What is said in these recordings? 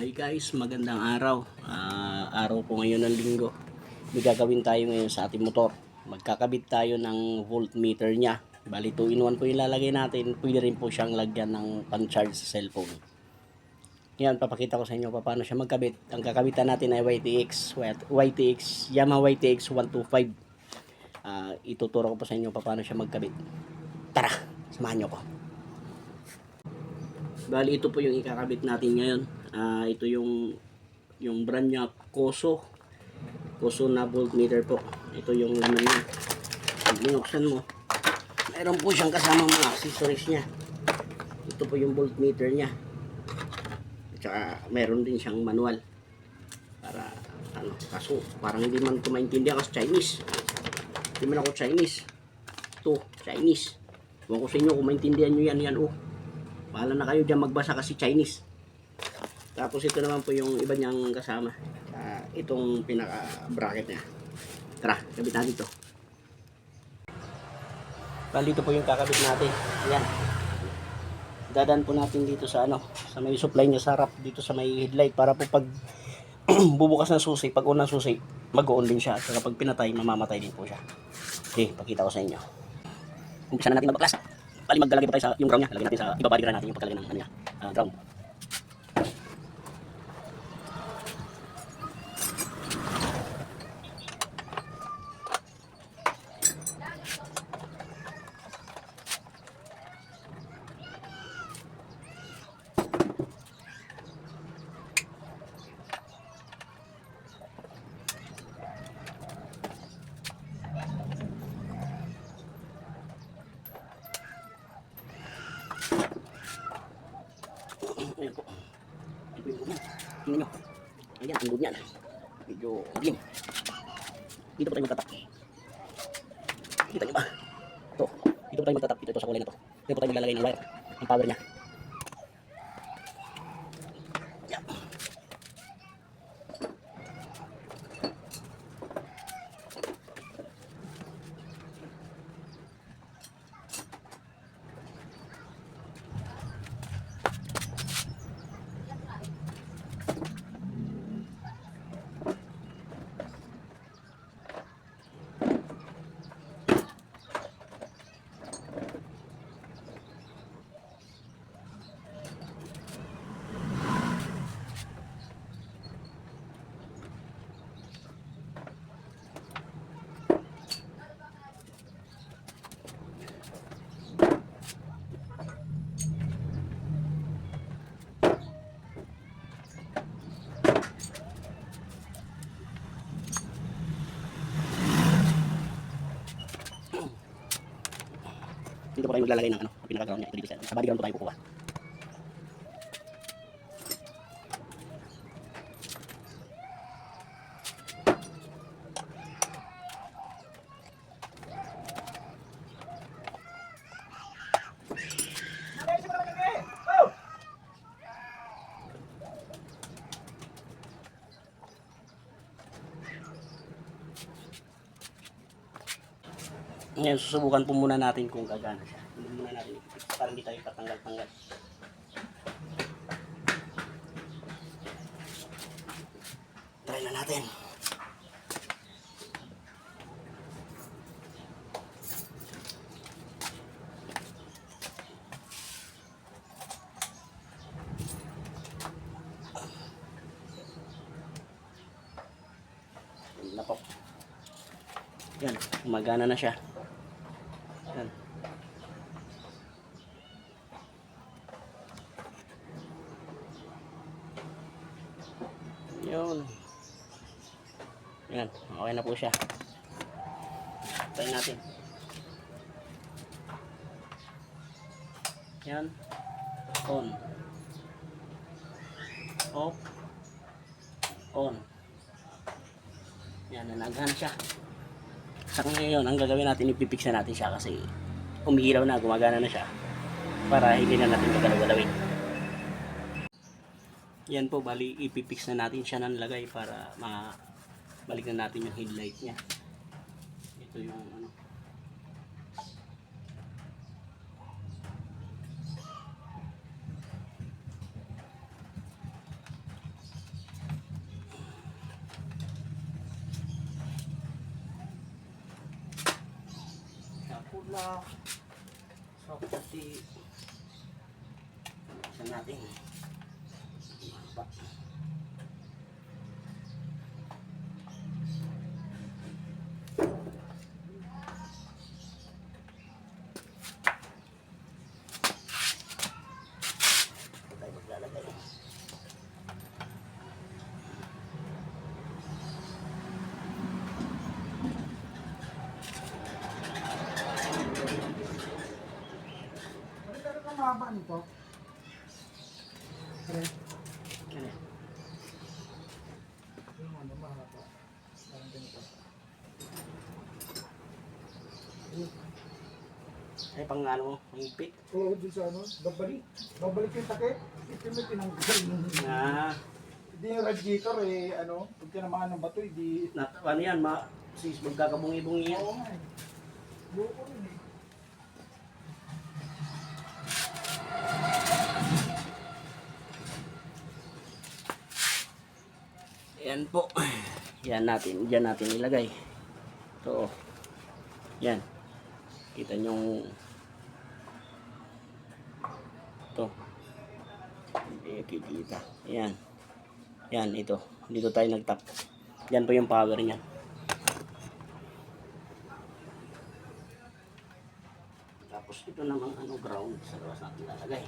Hi guys, magandang araw. Araw po ngayon ng linggo. May gagawin tayo ngayon sa ating motor. Magkakabit tayo ng voltmeter niya. Bali 2 in 1 po ilalagay natin. Pwede rin po siyang lagyan ng pang-charge sa cellphone. Ngayon, papakita ko sa inyo paano siya magkabit. Ang kakabitan natin ay Yamaha YTX 125. Ituturo ko po sa inyo paano siya magkabit. Tara, samahan nyo ko. Bali, ito po yung ikakabit natin ngayon. Ito yung brand niya, Koso na voltmeter po. Ito yung laman niya. Pag binuksan mo, mayroon po siyang kasamang mga accessories niya. Ito po yung voltmeter niya. At saka mayroon din siyang manual. Para kaso parang hindi man ito maintindihan kasi Chinese. Hindi man ako Chinese. Ito, Chinese. Huwag ko sa inyo kung maintindihan nyo yan. Bahala na kayo dyan magbasa kasi Chinese. Tapos ito naman po yung iba niyang kasama. Itong pinaka bracket niya. Tara, kabit natin ito. Bali, ito po yung kakabit natin. Ayan. Dadaan po natin dito sa sa may supply niya sa harap, dito sa may headlight, para po pag bubukas ng susi, pag unang susi, mag-on din siya. At pag pinatay, mamamatay din po siya. Okay, pakita ko sa inyo. Umpisa na natin magbaklas. Bali, maglalagay pa tayo sa yung ground niya. Lagay natin sa ibabaliran natin yung pagkalagay ng ground. Ayan po. Ito yung good niyan. Tingnan nyo. Ayan, ang good niyan. Medyo madilim. Dito po tayo magtatap. Kita nyo ba? Ito. Dito po tayo magtatap. Ito sa kulay na to. Dito po tayo maglalagay ng wire. Ang power niya. Yan. Dito po tayo maglalagay ng pinaka-ground niya. Ito dito sa body ground po tayo kukuha. Ngayon, susubukan po muna natin kung gagana siya. Hindi muna natin ipipix para hindi tayo patanggal-tanggal. Try na natin. Yan na po. Yan, gumagana na siya. Yan. Yun. Yan, okay na po siya. Try natin. Yan. On. Off. On. Yan, nanagana siya. Sa ngayon, ang gagawin natin, ipipix na natin siya kasi umihilaw na, gumagana na siya para hindi na natin magalaw-galawin. Yan po, bali ipipix na natin siya ng lagay para balik na natin yung headlight niya. Ito yung na sa puti. Isa natin. Pa. Tayo maglalagay. Ano ang mahaba nito? Pre, Yan eh. yung ano mahaba. Parang ganito. Ay, pang ano mo, higpit. Oo, dun sa ano, babalik. Babalik yung takip. Ito may tinanggal. Ah, Hindi yung radiator eh, ano, pag tinamaan ng bato, hindi... ano yan, sis, magkakabungi-bungi yan. Oo nga eh. Loko rin eh. Yan po. Yan natin, diyan natin ilagay. Ito. Yan. Kita nyo ito. Hindi kita. Yan. Yan, ito. Dito tayo nagtap. Yan po yung power niya. Tapos ito namang ano, ground. Sa labas natin lalagay.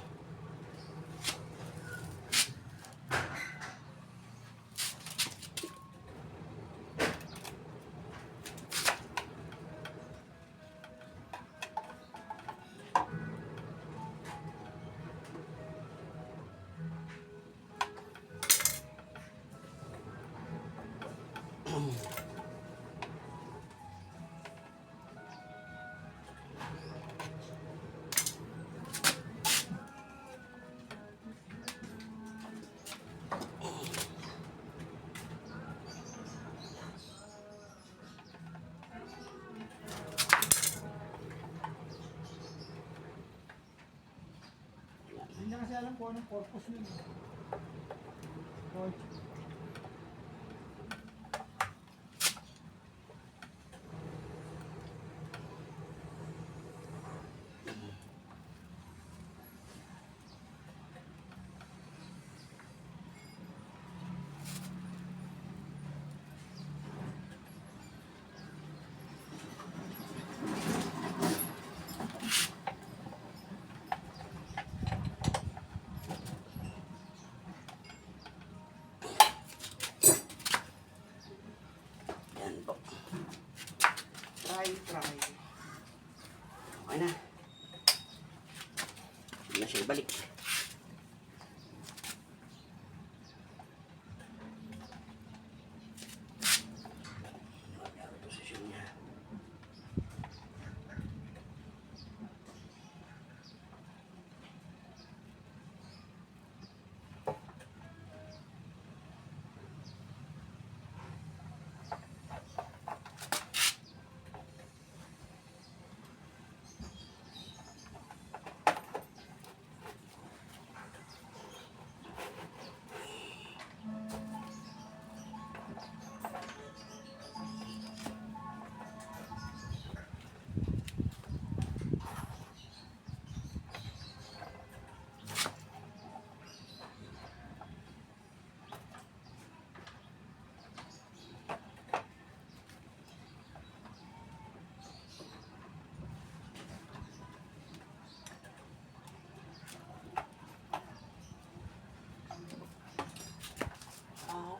Hindi na kasi alam kung anong purpose nila. Torch. Yan po. Try. Okay na. Hindi na siya ibalik. Posisyon niya.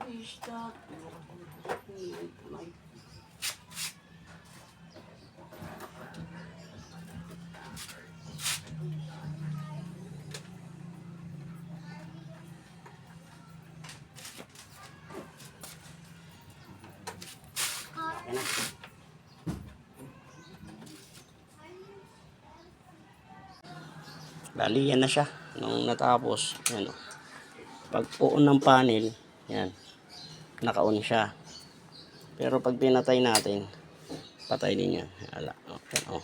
Wish that my okay na. Bali, yan na siya. Nung natapos, yan o. Pag on ng panel, yan. Naka-on siya. Pero pag pinatay natin, patay din yan. Ala, okay, oh.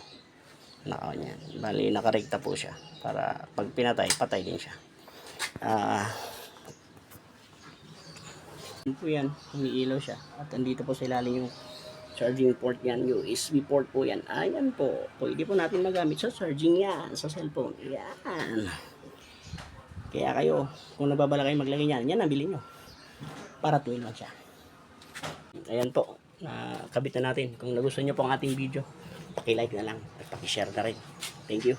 Naka-on yan. Bali, nakarekta po siya. Para pag pinatay, patay din siya. Yan po yan. Umiilaw siya. At andito po sa ilalim yung Charging port yan, USB port po yan. Ayan po. Pwede po natin magamit sa charging yan, sa cellphone. Yan. Kaya kayo, kung nagbabala kayo maglagay yan, yan ang bilhin nyo. Para 12 lang siya. Ayan po. Nakabit na natin. Kung nagustuhan nyo po ang ating video, paki-like na lang at paki-share na rin. Thank you.